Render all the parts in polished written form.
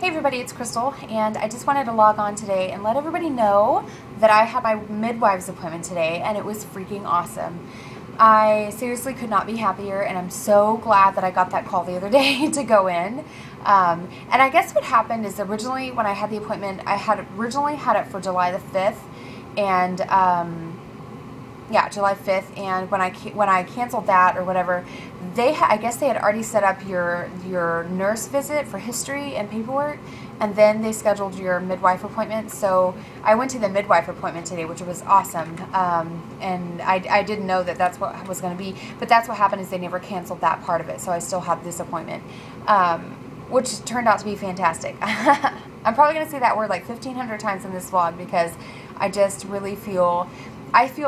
Hey everybody, it's Crystal, and I just wanted to log on today and let everybody know that I had my Midwives appointment today, and it was freaking awesome. I seriously could not be happier, and I'm so glad that I got that call the other day to go in. And I guess what happened is originally when I had the appointment, I had originally had it for July the 5th, and yeah, July 5th, and when I canceled that or whatever, I guess they had already set up your nurse visit for history and paperwork, and then they scheduled your midwife appointment. So I went to the midwife appointment today, which was awesome, and I didn't know that that's what was going to be, but that's what happened is they never canceled that part of it, so I still have this appointment, which turned out to be fantastic. I'm probably going to say that word like 1,500 times in this vlog because I just really feel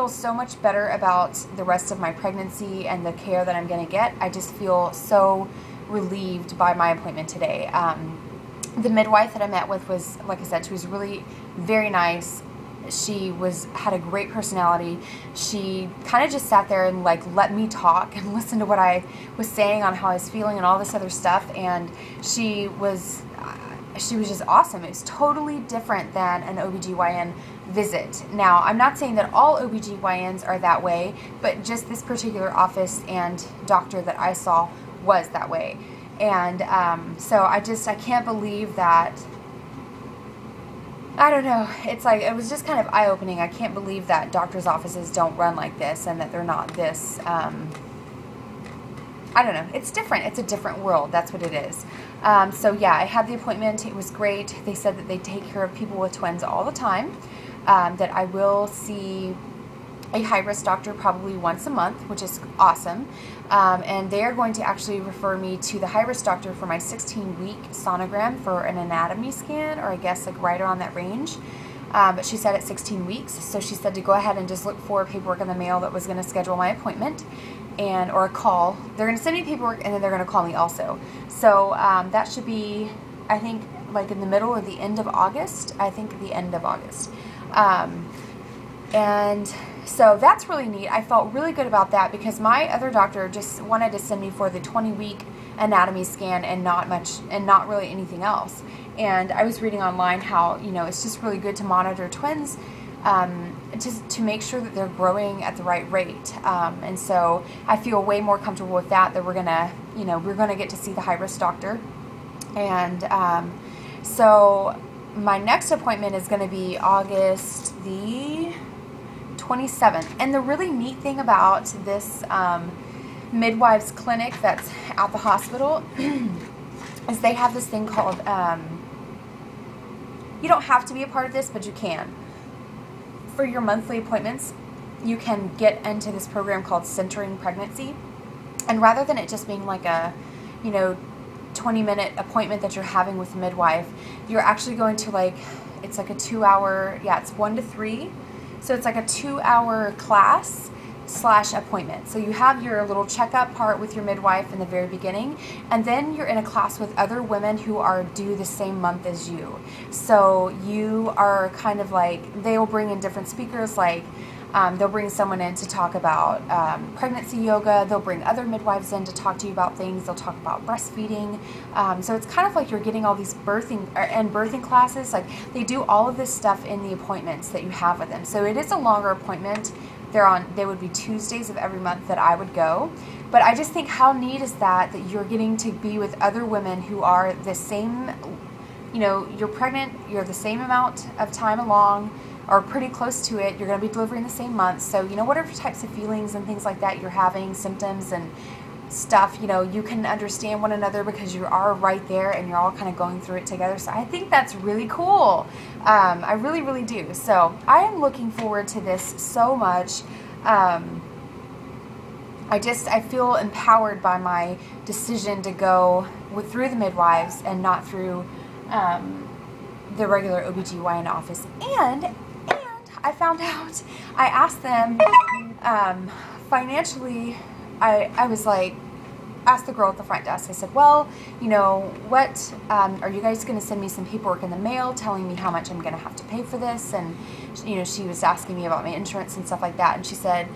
so much better about the rest of my pregnancy and the care that I'm going to get. I just feel so relieved by my appointment today. The midwife that I met with was, like I said, she was really very nice. She had a great personality. She kind of just sat there and like let me talk and listen to what I was saying on how I was feeling and all this other stuff. And she was just awesome. It was totally different than an OBGYN visit. Now, I'm not saying that all OBGYNs are that way, but just this particular office and doctor that I saw was that way. And so I can't believe that. I don't know. It's like, it was just kind of eye-opening. I can't believe that doctors' offices don't run like this and that they're not this, I don't know. It's different. It's a different world. That's what it is. So yeah, I had the appointment. It was great. They said that they take care of people with twins all the time. That I will see a high-risk doctor probably once a month, which is awesome. And they are going to actually refer me to the high-risk doctor for my 16-week sonogram for an anatomy scan, or I guess like right around that range. But she said at 16 weeks, so she said to go ahead and just look for paperwork in the mail that was going to schedule my appointment, or a call. They're going to send me paperwork, and then they're going to call me also. So that should be, I think, like in the middle or the end of August. I think the end of August. And so that's really neat. I felt really good about that because my other doctor just wanted to send me for the 20-week anatomy scan and not really anything else. And I was reading online how, it's just really good to monitor twins, just to make sure that they're growing at the right rate. And so I feel way more comfortable with that we're gonna get to see the high-risk doctor. And so my next appointment is going to be August the 27th. And the really neat thing about this midwives clinic that's at the hospital is they have this thing called, you don't have to be a part of this, but you can. For your monthly appointments, you can get into this program called Centering Pregnancy. And rather than it just being like a, 20-minute appointment that you're having with a midwife, you're actually going to it's like a 2-hour, it's 1 to 3. So it's like a 2-hour class / appointment. So you have your little checkup part with your midwife in the very beginning, and then you're in a class with other women who are due the same month as you. So you are kind of like, they will bring in different speakers, they'll bring someone in to talk about pregnancy yoga. They'll bring other midwives in to talk to you about things. They'll talk about breastfeeding. So it's kind of like you're getting all these birthing classes. Like they do all of this stuff in the appointments that you have with them. So it is a longer appointment. They would be Tuesdays of every month that I would go. But I just think how neat is that you're getting to be with other women who are the same, you're pregnant, you're the same amount of time along, or pretty close to it. You're going to be delivering the same month. So, whatever types of feelings and things like that you're having, symptoms and stuff, you can understand one another because you are right there and you're all kind of going through it together. So I think that's really cool. I really, really do. So I am looking forward to this so much. I feel empowered by my decision to go through the midwives and not through the regular OBGYN office. And I found out, I asked them, financially, I was like, asked the girl at the front desk, I said, well, what, are you guys going to send me some paperwork in the mail telling me how much I'm going to have to pay for this? And, she was asking me about my insurance and stuff like that. And she said,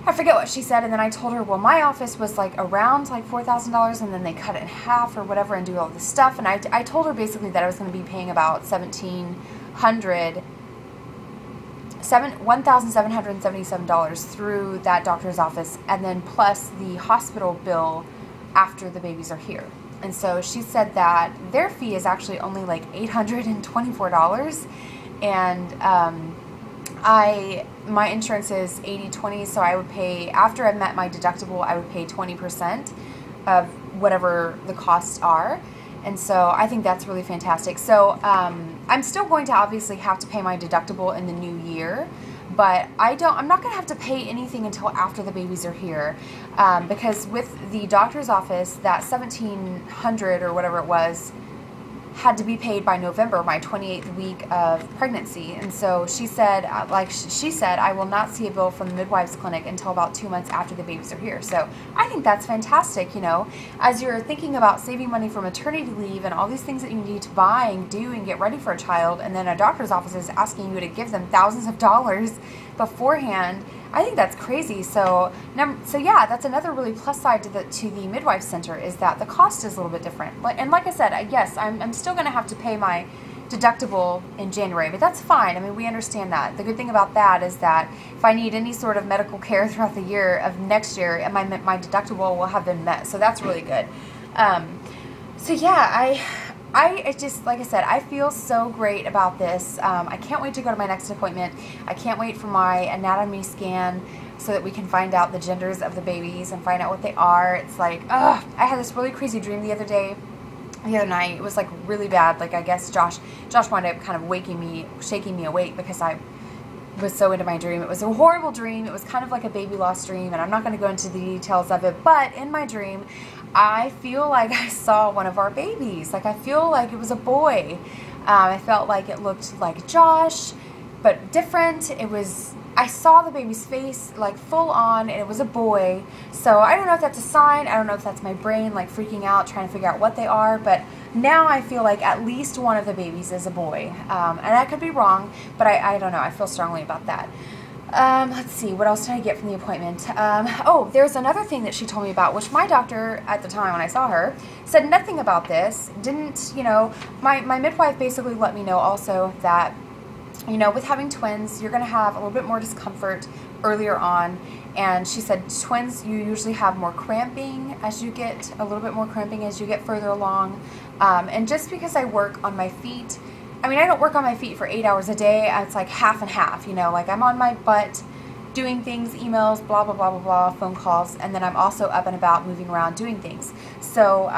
I forget what she said, and then I told her, well, my office was like around like $4,000, and then they cut it in half or whatever and do all this stuff, and I told her basically that I was going to be paying about $1,777 through that doctor's office, and then plus the hospital bill after the babies are here. And so she said that their fee is actually only like $824, and my insurance is 80/20, so I would pay, after I've met my deductible, I would pay 20% of whatever the costs are. And so I think that's really fantastic. So I'm still going to obviously have to pay my deductible in the new year, but I'm not going to have to pay anything until after the babies are here, because with the doctor's office, that $1,700 or whatever it was had to be paid by November, my 28th week of pregnancy. And so she said, I will not see a bill from the midwives clinic until about 2 months after the babies are here. So I think that's fantastic, you know, as you're thinking about saving money for maternity leave and all these things that you need to buy and do and get ready for a child, and then a doctor's office is asking you to give them thousands of dollars beforehand. I think that's crazy. So yeah, that's another really plus side to the midwife center, is that the cost is a little bit different. And like I said, yes, I'm still going to have to pay my deductible in January, but that's fine. I mean, we understand that. The good thing about that is that if I need any sort of medical care throughout the year of next year, and my deductible will have been met. So that's really good. So yeah, I just, like I said, I feel so great about this. I can't wait to go to my next appointment. I can't wait for my anatomy scan so that we can find out the genders of the babies and find out what they are. It's like, I had this really crazy dream the other night. It was like really bad. Like, I guess Josh wound up kind of shaking me awake because I was so into my dream. It was a horrible dream. It was kind of like a baby loss dream, and I'm not going to go into the details of it, but in my dream, I feel like I saw one of our babies. Like, I feel like it was a boy. I felt like it looked like Josh, but different. I saw the baby's face, like, full on, and it was a boy. So I don't know if that's a sign. I don't know if that's my brain, like, freaking out, trying to figure out what they are. But now I feel like at least one of the babies is a boy. And I could be wrong, but I don't know. I feel strongly about that. Let's see, what else did I get from the appointment? There's another thing that she told me about, which my doctor at the time when I saw her said nothing about this. Didn't, you know, my midwife basically let me know also that, you know, with having twins, you're going to have a little bit more discomfort earlier on. And she said twins, you usually have more cramping as you get, a little bit more cramping as you get further along. And just because I work on my feet, I mean, I don't work on my feet for 8 hours a day. It's like half and half, you know, like I'm on my butt doing things, emails, blah, blah, blah, blah, blah, phone calls. And then I'm also up and about moving around doing things. So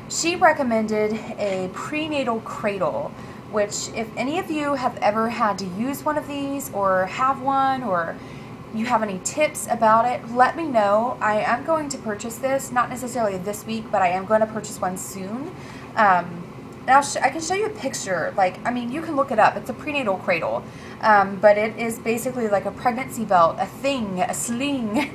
she recommended a prenatal cradle, which if any of you have ever had to use one of these or have one, or you have any tips about it, let me know. I am going to purchase this, not necessarily this week, but I am going to purchase one soon. I can show you a picture. Like, I mean, you can look it up. It's a prenatal cradle, but it is basically like a pregnancy belt, a sling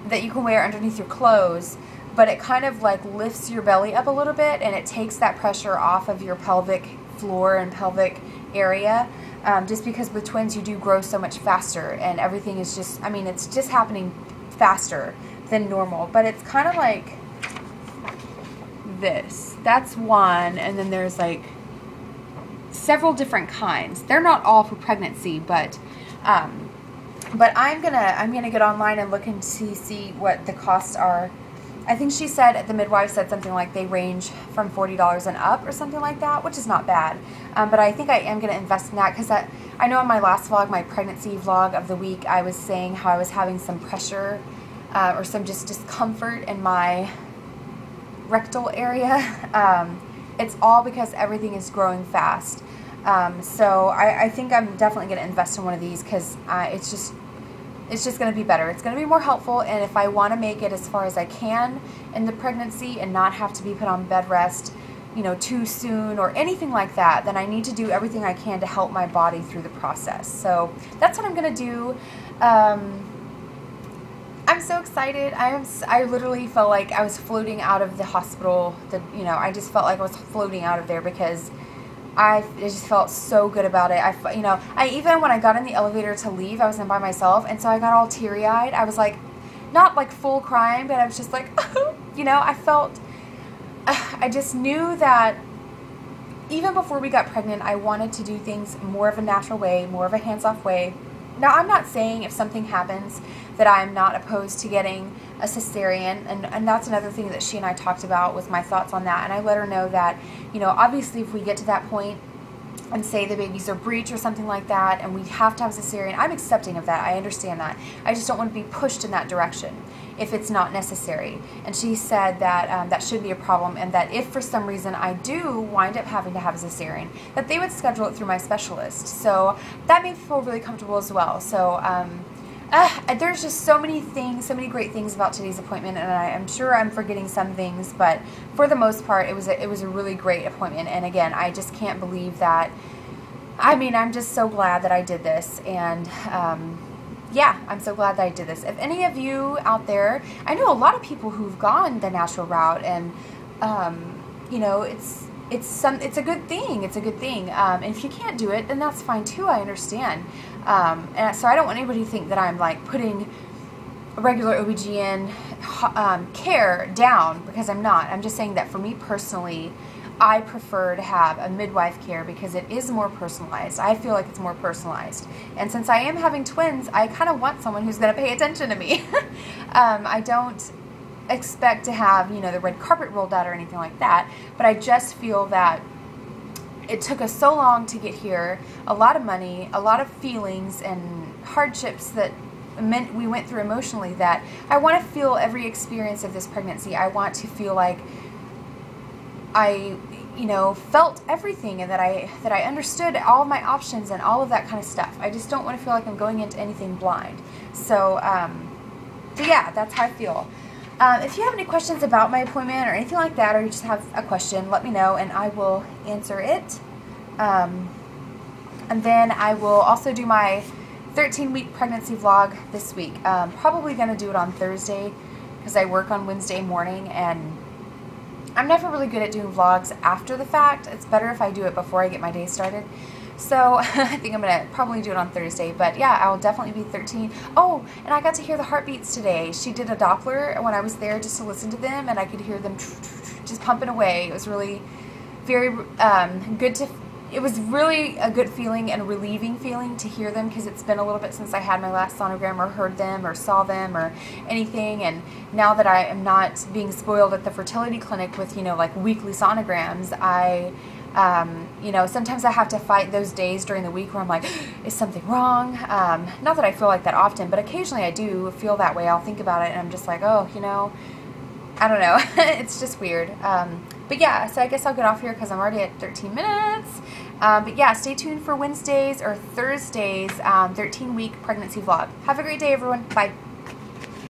that you can wear underneath your clothes, but it kind of like lifts your belly up a little bit, and it takes that pressure off of your pelvic floor and pelvic area, just because with twins you do grow so much faster, and everything is just, I mean, it's just happening faster than normal. But it's kind of like this. That's one, and then there's like several different kinds. They're not all for pregnancy, but I'm gonna get online and look and see what the costs are. I think she said, the midwife said something like they range from $40 and up or something like that, which is not bad. But I think I am going to invest in that, because I know in my last vlog, my pregnancy vlog of the week, I was saying how I was having some pressure or some just discomfort in my rectal area. It's all because everything is growing fast. So I think I'm definitely going to invest in one of these, because it's just going to be better. It's going to be more helpful, and if I want to make it as far as I can in the pregnancy and not have to be put on bed rest, you know, too soon or anything like that, then I need to do everything I can to help my body through the process. So that's what I'm going to do. I'm so excited. I literally felt like I was floating out of the hospital. I just felt like I was floating out of there, because I just felt so good about it. I even, when I got in the elevator to leave, I was in by myself, and so I got all teary-eyed. I was like, not like full crying, but I was just like, I felt, I just knew that even before we got pregnant, I wanted to do things more of a natural way, more of a hands-off way. Now, I'm not saying if something happens that I'm not opposed to getting a cesarean, and that's another thing that she and I talked about, was my thoughts on that. And I let her know that, obviously if we get to that point and say the babies are breech or something like that and we have to have a cesarean, I'm accepting of that. I understand that. I just don't want to be pushed in that direction if it's not necessary. And she said that that shouldn't be a problem, and that if for some reason I do wind up having to have a cesarean, that they would schedule it through my specialist. So that made me feel really comfortable as well. So there's just so many things, so many great things about today's appointment, and I'm sure I'm forgetting some things, but for the most part, it was a really great appointment. And again, I just can't believe that. I mean, I'm just so glad that I did this, and yeah, I'm so glad that I did this. If any of you out there, I know a lot of people who've gone the natural route, and it's a good thing. It's a good thing. And if you can't do it, then that's fine too. I understand. And so I don't want anybody to think that I'm like putting regular OBGYN care down, because I'm not. I'm just saying that for me personally, I prefer to have a midwife care because it is more personalized. I feel like it's more personalized. And since I am having twins, I kind of want someone who's going to pay attention to me. I don't expect to have, the red carpet rolled out or anything like that, but I just feel that it took us so long to get here, a lot of money, a lot of feelings and hardships that meant we went through emotionally, that I want to feel every experience of this pregnancy. I want to feel like I, felt everything, and that I understood all of my options and all of that kind of stuff. I just don't want to feel like I'm going into anything blind. So yeah, that's how I feel. If you have any questions about my appointment or anything like that, or you just have a question, let me know and I will answer it. And then I will also do my 13-week pregnancy vlog this week. Probably going to do it on Thursday because I work on Wednesday morning, and I'm never really good at doing vlogs after the fact. It's better if I do it before I get my day started. So I think I'm going to probably do it on Thursday. But yeah, I will definitely be 13. Oh, and I got to hear the heartbeats today. She did a Doppler when I was there just to listen to them, and I could hear them just pumping away. It was really very good to... It was really a good feeling and a relieving feeling to hear them, because it's been a little bit since I had my last sonogram or heard them or saw them or anything. And now that I am not being spoiled at the fertility clinic with, like weekly sonograms, sometimes I have to fight those days during the week where I'm like, is something wrong? Not that I feel like that often, but occasionally I do feel that way. I'll think about it and I'm just like, oh, I don't know. It's just weird. But yeah, so I guess I'll get off here because I'm already at 13 minutes. But yeah, stay tuned for Wednesdays or Thursdays 13-week pregnancy vlog. Have a great day, everyone. Bye.